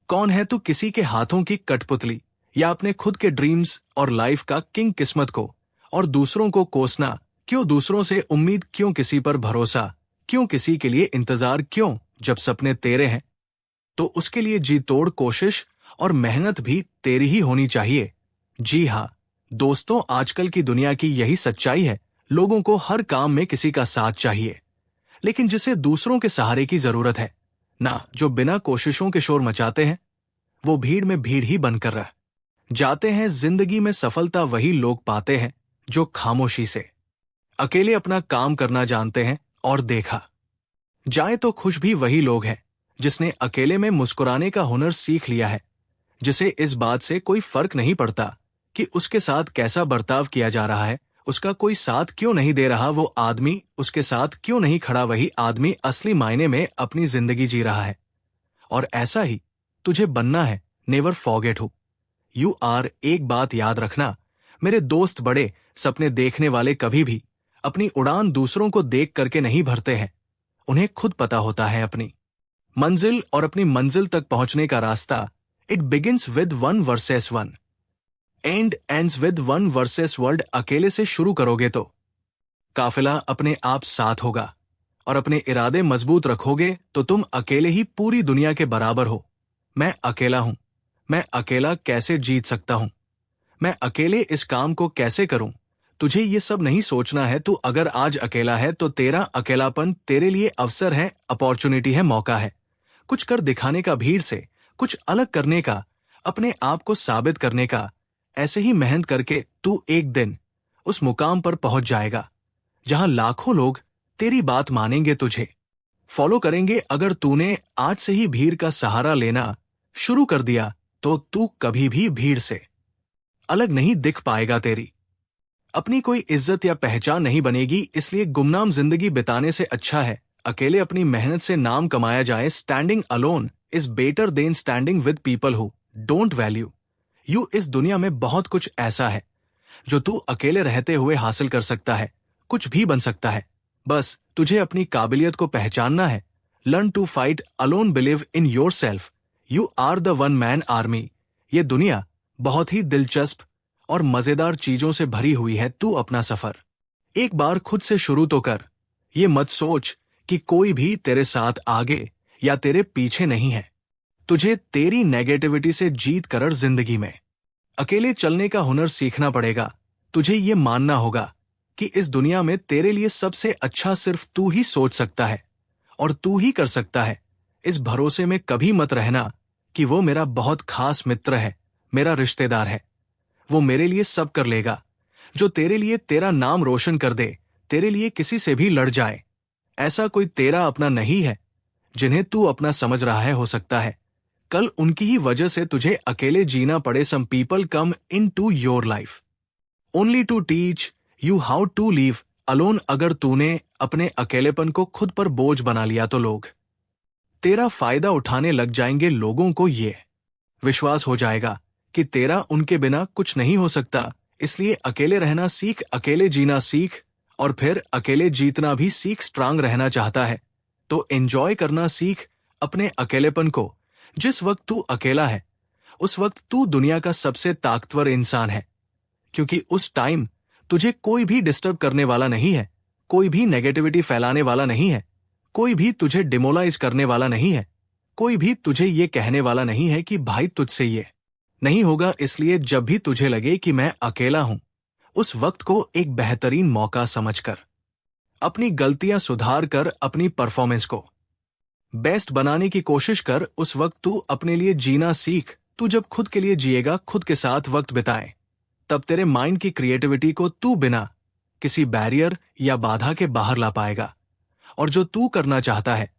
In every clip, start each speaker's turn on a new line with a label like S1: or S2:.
S1: कौन है तू किसी के हाथों की कठपुतली, या अपने खुद के ड्रीम्स और लाइफ का किंग किस्मत को और दूसरों को कोसना? क्यों दूसरों से उम्मीद, क्यों किसी पर भरोसा, क्यों किसी के लिए इंतजार, क्यों जब सपने तेरे हैं तो उसके लिए जी तोड़ कोशिश और मेहनत भी तेरी ही होनी चाहिए। जी हाँ दोस्तों, आजकल की दुनिया की यही सच्चाई है। लोगों को हर काम में किसी का साथ चाहिए, लेकिन जिसे दूसरों के सहारे की जरूरत है ना, जो बिना कोशिशों के शोर मचाते हैं, वो भीड़ में भीड़ ही बनकर रह जाते हैं। जिंदगी में सफलता वही लोग पाते हैं जो खामोशी से अकेले अपना काम करना जानते हैं। और देखा जाए तो खुश भी वही लोग हैं जिसने अकेले में मुस्कुराने का हुनर सीख लिया है, जिसे इस बात से कोई फर्क नहीं पड़ता कि उसके साथ कैसा बर्ताव किया जा रहा है, उसका कोई साथ क्यों नहीं दे रहा, वो आदमी उसके साथ क्यों नहीं खड़ा, वही आदमी असली मायने में अपनी जिंदगी जी रहा है। और ऐसा ही तुझे बनना है। Never forget who you are. एक बात याद रखना मेरे दोस्त, बड़े सपने देखने वाले कभी भी अपनी उड़ान दूसरों को देख करके नहीं भरते हैं। उन्हें खुद पता होता है अपनी मंजिल, और अपनी मंजिल तक पहुंचने का रास्ता it begins with one versus one and ends with one versus world. अकेले से शुरू करोगे तो काफिला अपने आप साथ होगा, और अपने इरादे मजबूत रखोगे तो तुम अकेले ही पूरी दुनिया के बराबर हो। मैं अकेला हूं, मैं अकेला कैसे जीत सकता हूं, मैं अकेले इस काम को कैसे करूं? तुझे ये सब नहीं सोचना है। तू अगर आज अकेला है तो तेरा अकेलापन तेरे लिए अवसर है, अपॉर्चुनिटी है, मौका है कुछ कर दिखाने का, भीड़ से कुछ अलग करने का, अपने आप को साबित करने का। ऐसे ही मेहनत करके तू एक दिन उस मुकाम पर पहुंच जाएगा जहां लाखों लोग तेरी बात मानेंगे, तुझे फॉलो करेंगे। अगर तूने आज से ही भीड़ का सहारा लेना शुरू कर दिया तो तू कभी भी भीड़ से अलग नहीं दिख पाएगा। तेरी अपनी कोई इज्जत या पहचान नहीं बनेगी। इसलिए गुमनाम जिंदगी बिताने से अच्छा है अकेले अपनी मेहनत से नाम कमाया जाए। Standing alone is better than standing with people who don't value you. इस दुनिया में बहुत कुछ ऐसा है जो तू अकेले रहते हुए हासिल कर सकता है, कुछ भी बन सकता है। बस तुझे अपनी काबिलियत को पहचानना है। Learn to fight alone, believe in yourself, you are the one man army. ये दुनिया बहुत ही दिलचस्प और मजेदार चीजों से भरी हुई है। तू अपना सफर एक बार खुद से शुरू तो कर। ये मत सोच कि कोई भी तेरे साथ आगे या तेरे पीछे नहीं है। तुझे तेरी नेगेटिविटी से जीत कर जिंदगी में अकेले चलने का हुनर सीखना पड़ेगा। तुझे ये मानना होगा कि इस दुनिया में तेरे लिए सबसे अच्छा सिर्फ तू ही सोच सकता है और तू ही कर सकता है। इस भरोसे में कभी मत रहना कि वो मेरा बहुत खास मित्र है, मेरा रिश्तेदार है, वो मेरे लिए सब कर लेगा। जो तेरे लिए तेरा नाम रोशन कर दे, तेरे लिए किसी से भी लड़ जाए, ऐसा कोई तेरा अपना नहीं है जिन्हें तू अपना समझ रहा है। हो सकता है कल उनकी ही वजह से तुझे अकेले जीना पड़े। Some people come into your life only to teach you how to live alone. अगर तूने अपने अकेलेपन को खुद पर बोझ बना लिया तो लोग तेरा फायदा उठाने लग जाएंगे। लोगों को ये विश्वास हो जाएगा कि तेरा उनके बिना कुछ नहीं हो सकता। इसलिए अकेले रहना सीख, अकेले जीना सीख, और फिर अकेले जीतना भी सीख। स्ट्रांग रहना चाहता है तो एंजॉय करना सीख अपने अकेलेपन को। जिस वक्त तू अकेला है उस वक्त तू दुनिया का सबसे ताकतवर इंसान है, क्योंकि उस टाइम तुझे कोई भी डिस्टर्ब करने वाला नहीं है, कोई भी नेगेटिविटी फैलाने वाला नहीं है, कोई भी तुझे डिमोलाइज करने वाला नहीं है, कोई भी तुझे ये कहने वाला नहीं है कि भाई तुझसे ये नहीं होगा। इसलिए जब भी तुझे लगे कि मैं अकेला हूं, उस वक्त को एक बेहतरीन मौका समझकर अपनी गलतियां सुधार कर अपनी परफॉर्मेंस को बेस्ट बनाने की कोशिश कर। उस वक्त तू अपने लिए जीना सीख। तू जब खुद के लिए जिएगा, खुद के साथ वक्त बिताए, तब तेरे माइंड की क्रिएटिविटी को तू बिना किसी बैरियर या बाधा के बाहर ला पाएगा, और जो तू करना चाहता है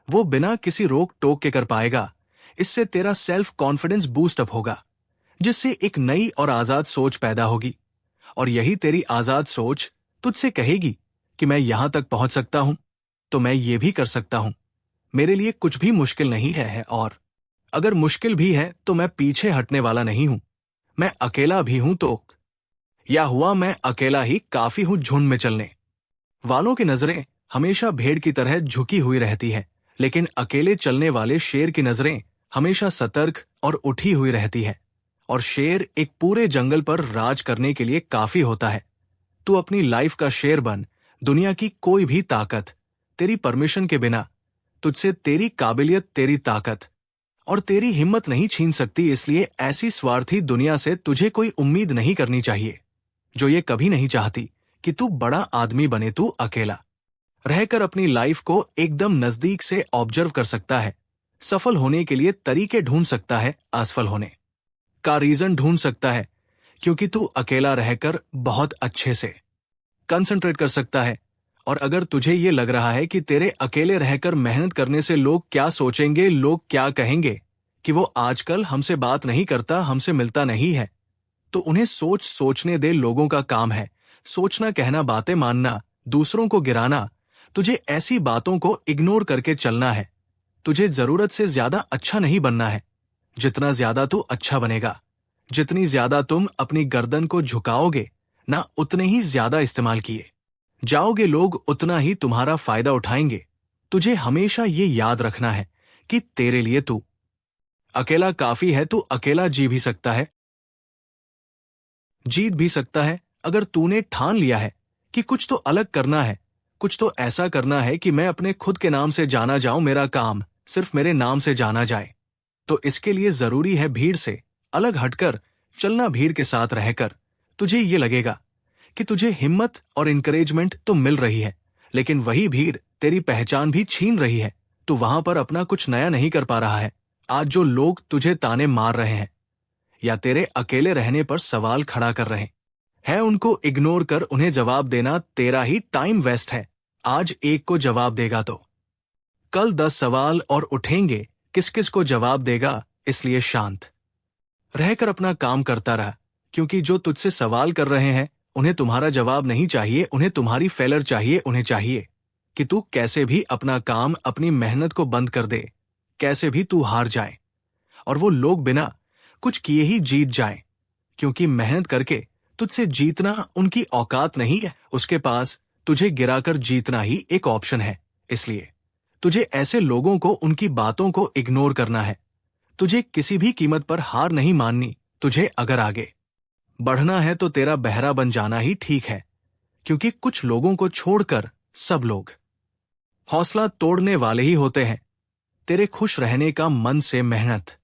S1: वो बिना किसी रोक टोक के कर पाएगा। इससे तेरा सेल्फ कॉन्फिडेंस बूस्ट अप होगा, जिससे एक नई और आजाद सोच पैदा होगी। और यही तेरी आजाद सोच तुझसे कहेगी कि मैं यहां तक पहुंच सकता हूं तो मैं ये भी कर सकता हूं। मेरे लिए कुछ भी मुश्किल नहीं है, और अगर मुश्किल भी है तो मैं पीछे हटने वाला नहीं हूं। मैं अकेला भी हूं तो या हुआ मैं अकेला ही काफी हूं। झुंड में चलने वालों की नजरें हमेशा भेड़ की तरह झुकी हुई रहती है, लेकिन अकेले चलने वाले शेर की नजरें हमेशा सतर्क और उठी हुई रहती है, और शेर एक पूरे जंगल पर राज करने के लिए काफी होता है। तू अपनी लाइफ का शेर बन। दुनिया की कोई भी ताकत तेरी परमिशन के बिना तुझसे तेरी काबिलियत, तेरी ताकत और तेरी हिम्मत नहीं छीन सकती। इसलिए ऐसी स्वार्थी दुनिया से तुझे कोई उम्मीद नहीं करनी चाहिए, जो ये कभी नहीं चाहती कि तू बड़ा आदमी बने। तू अकेला रहकर अपनी लाइफ को एकदम नजदीक से ऑब्जर्व कर सकता है, सफल होने के लिए तरीके ढूंढ सकता है, असफल होने का रीजन ढूंढ सकता है, क्योंकि तू अकेला रहकर बहुत अच्छे से कंसंट्रेट कर सकता है। और अगर तुझे ये लग रहा है कि तेरे अकेले रहकर मेहनत करने से लोग क्या सोचेंगे, लोग क्या कहेंगे कि वो आजकल हमसे बात नहीं करता, हमसे मिलता नहीं है, तो उन्हें सोचने दे। लोगों का काम है सोचना, कहना, बातें मानना, दूसरों को गिराना। तुझे ऐसी बातों को इग्नोर करके चलना है। तुझे जरूरत से ज्यादा अच्छा नहीं बनना है। जितना ज्यादा तू अच्छा बनेगा, जितनी ज्यादा तुम अपनी गर्दन को झुकाओगे ना, उतने ही ज्यादा इस्तेमाल किए जाओगे लोग, उतना ही तुम्हारा फायदा उठाएंगे। तुझे हमेशा ये याद रखना है कि तेरे लिए तू अकेला काफी है। तू अकेला जी भी सकता है, जीत भी सकता है। अगर तूने ठान लिया है कि कुछ तो अलग करना है, कुछ तो ऐसा करना है कि मैं अपने खुद के नाम से जाना जाऊं, मेरा काम सिर्फ मेरे नाम से जाना जाए, तो इसके लिए जरूरी है भीड़ से अलग हटकर चलना। भीड़ के साथ रहकर तुझे ये लगेगा कि तुझे हिम्मत और इंकरेजमेंट तो मिल रही है, लेकिन वही भीड़ तेरी पहचान भी छीन रही है। तू वहां पर अपना कुछ नया नहीं कर पा रहा है। आज जो लोग तुझे ताने मार रहे हैं या तेरे अकेले रहने पर सवाल खड़ा कर रहे हैं, उनको इग्नोर कर उन्हें जवाब देना तेरा ही टाइम वेस्ट है। आज एक को जवाब देगा तो कल 10 सवाल और उठेंगे, किस किस को जवाब देगा। इसलिए शांत रहकर अपना काम करता रहा, क्योंकि जो तुझसे सवाल कर रहे हैं उन्हें तुम्हारा जवाब नहीं चाहिए, उन्हें तुम्हारी फेलर चाहिए। उन्हें चाहिए कि तू कैसे भी अपना काम, अपनी मेहनत को बंद कर दे, कैसे भी तू हार जाए और वो लोग बिना कुछ किए ही जीत जाए, क्योंकि मेहनत करके तुझसे जीतना उनकी औकात नहीं है। उसके पास तुझे गिराकर जीतना ही एक ऑप्शन है। इसलिए तुझे ऐसे लोगों को, उनकी बातों को इग्नोर करना है। तुझे किसी भी कीमत पर हार नहीं माननी। तुझे अगर आगे बढ़ना है तो तेरा बहरा बन जाना ही ठीक है, क्योंकि कुछ लोगों को छोड़कर सब लोग हौसला तोड़ने वाले ही होते हैं। तेरे खुश रहने का, मन से मेहनत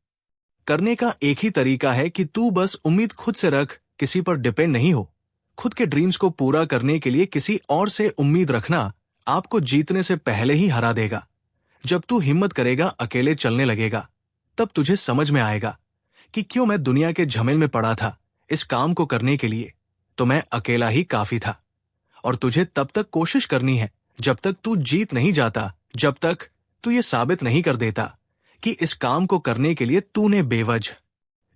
S1: करने का एक ही तरीका है कि तू बस उम्मीद खुद से रख, किसी पर डिपेंड नहीं हो। खुद के ड्रीम्स को पूरा करने के लिए किसी और से उम्मीद रखना आपको जीतने से पहले ही हरा देगा। जब तू हिम्मत करेगा, अकेले चलने लगेगा, तब तुझे समझ में आएगा कि क्यों मैं दुनिया के झमेल में पड़ा था। इस काम को करने के लिए तो मैं अकेला ही काफी था। और तुझे तब तक कोशिश करनी है जब तक तू जीत नहीं जाता, जब तक तू ये साबित नहीं कर देता कि इस काम को करने के लिए तूने बेवजह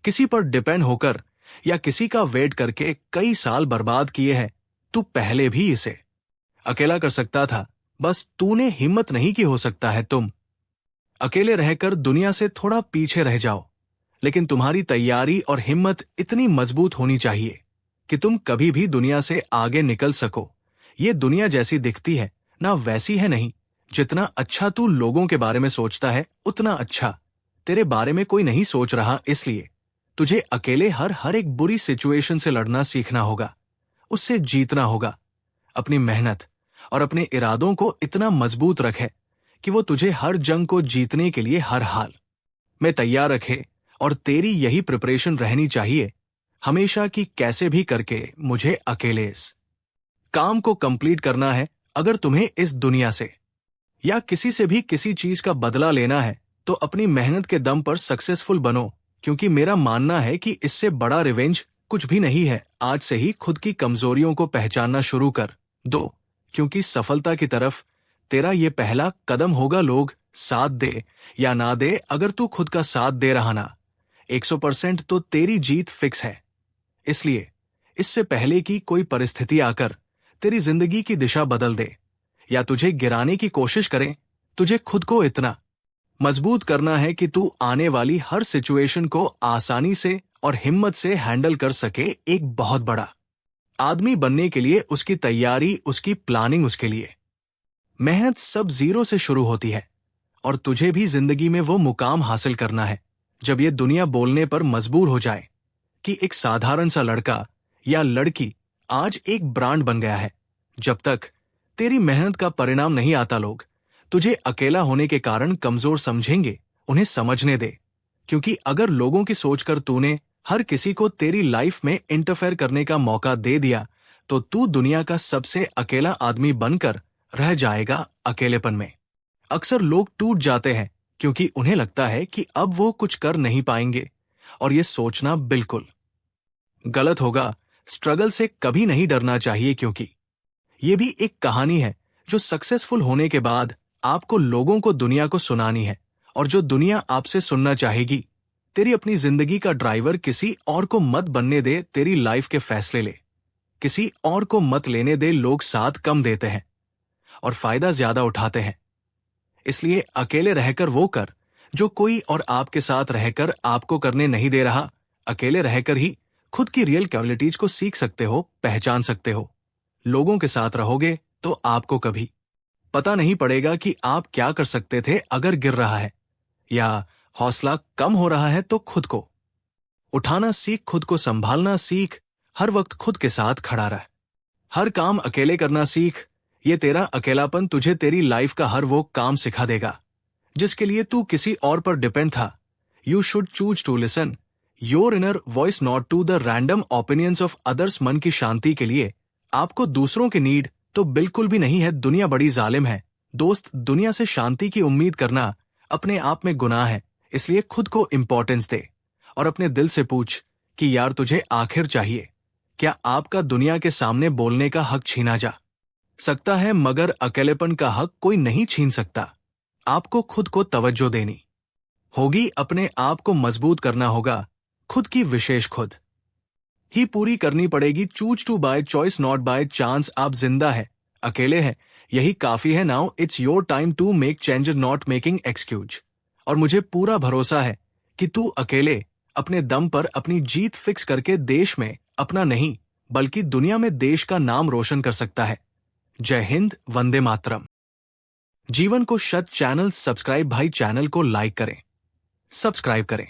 S1: किसी पर डिपेंड होकर या किसी का वेट करके कई साल बर्बाद किए हैं। तू पहले भी इसे अकेला कर सकता था, बस तूने हिम्मत नहीं की। हो सकता है तुम अकेले रहकर दुनिया से थोड़ा पीछे रह जाओ, लेकिन तुम्हारी तैयारी और हिम्मत इतनी मजबूत होनी चाहिए कि तुम कभी भी दुनिया से आगे निकल सको। ये दुनिया जैसी दिखती है ना, वैसी है नहीं। जितना अच्छा तू लोगों के बारे में सोचता है, उतना अच्छा तेरे बारे में कोई नहीं सोच रहा। इसलिए तुझे अकेले हर एक बुरी सिचुएशन से लड़ना सीखना होगा, उससे जीतना होगा। अपनी मेहनत और अपने इरादों को इतना मजबूत रखे कि वो तुझे हर जंग को जीतने के लिए हर हाल में तैयार रखे। और तेरी यही प्रिपरेशन रहनी चाहिए हमेशा कि कैसे भी करके मुझे अकेले इस काम को कंप्लीट करना है। अगर तुम्हें इस दुनिया से या किसी से भी किसी चीज का बदला लेना है तो अपनी मेहनत के दम पर सक्सेसफुल बनो, क्योंकि मेरा मानना है कि इससे बड़ा रिवेंज कुछ भी नहीं है। आज से ही खुद की कमजोरियों को पहचानना शुरू कर दो, क्योंकि सफलता की तरफ तेरा ये पहला कदम होगा। लोग साथ दे या ना दे, अगर तू खुद का साथ दे रहा ना 100%, तो तेरी जीत फिक्स है। इसलिए इससे पहले कि कोई परिस्थिति आकर तेरी जिंदगी की दिशा बदल दे या तुझे गिराने की कोशिश करे, तुझे खुद को इतना मजबूत करना है कि तू आने वाली हर सिचुएशन को आसानी से और हिम्मत से हैंडल कर सके। एक बहुत बड़ा आदमी बनने के लिए उसकी तैयारी, उसकी प्लानिंग, उसके लिए मेहनत सब जीरो से शुरू होती है और तुझे भी जिंदगी में वो मुकाम हासिल करना है जब ये दुनिया बोलने पर मजबूर हो जाए कि एक साधारण सा लड़का या लड़की आज एक ब्रांड बन गया है। जब तक तेरी मेहनत का परिणाम नहीं आता, लोग तुझे अकेला होने के कारण कमजोर समझेंगे। उन्हें समझने दे, क्योंकि अगर लोगों की सोचकर तूने हर किसी को तेरी लाइफ में इंटरफेयर करने का मौका दे दिया तो तू दुनिया का सबसे अकेला आदमी बनकर रह जाएगा अकेलेपन में। अक्सर लोग टूट जाते हैं क्योंकि उन्हें लगता है कि अब वो कुछ कर नहीं पाएंगे, और ये सोचना बिल्कुल गलत होगा। स्ट्रगल से कभी नहीं डरना चाहिए, क्योंकि ये भी एक कहानी है जो सक्सेसफुल होने के बाद आपको लोगों को दुनिया को सुनानी है, और जो दुनिया आपसे सुनना चाहेगी। तेरी अपनी जिंदगी का ड्राइवर किसी और को मत बनने दे, तेरी लाइफ के फैसले ले। किसी और को मत लेने दे, लोग साथ कम देते हैं और फायदा ज्यादा उठाते हैं। इसलिए अकेले रहकर वो कर जो कोई और आपके साथ रहकर आपको करने नहीं दे रहा। अकेले रहकर ही खुद की रियल क्वालिटीज को सीख सकते हो, पहचान सकते हो। लोगों के साथ रहोगे तो आपको कभी पता नहीं पड़ेगा कि आप क्या कर सकते थे अगर गिर रहा है या हौसला कम हो रहा है तो खुद को उठाना सीख, खुद को संभालना सीख, हर वक्त खुद के साथ खड़ा रह। हर काम अकेले करना सीख। ये तेरा अकेलापन तुझे तेरी लाइफ का हर वो काम सिखा देगा जिसके लिए तू किसी और पर डिपेंड था। You should choose to listen your inner voice, not to the random opinions of others. मन की शांति के लिए आपको दूसरों की नीड तो बिल्कुल भी नहीं है। दुनिया बड़ी जालिम है दोस्त। दुनिया से शांति की उम्मीद करना अपने आप में गुनाह है। इसलिए खुद को इंपॉर्टेंस दे और अपने दिल से पूछ कि यार तुझे आखिर चाहिए क्या। आपका दुनिया के सामने बोलने का हक छीना जा सकता है, मगर अकेलेपन का हक कोई नहीं छीन सकता। आपको खुद को तवज्जो देनी होगी, अपने आप को मजबूत करना होगा। खुद की विशेष खुद ही पूरी करनी पड़ेगी। Choose to by choice, not by chance. आप जिंदा है, अकेले हैं, यही काफी है। Now it's your time to make changes, not making excuse. और मुझे पूरा भरोसा है कि तू अकेले अपने दम पर अपनी जीत फिक्स करके देश में अपना नहीं बल्कि दुनिया में देश का नाम रोशन कर सकता है। जय हिंद, वंदे मातरम। जीवन को शत चैनल सब्सक्राइब भाई, चैनल को लाइक करें, सब्सक्राइब करें।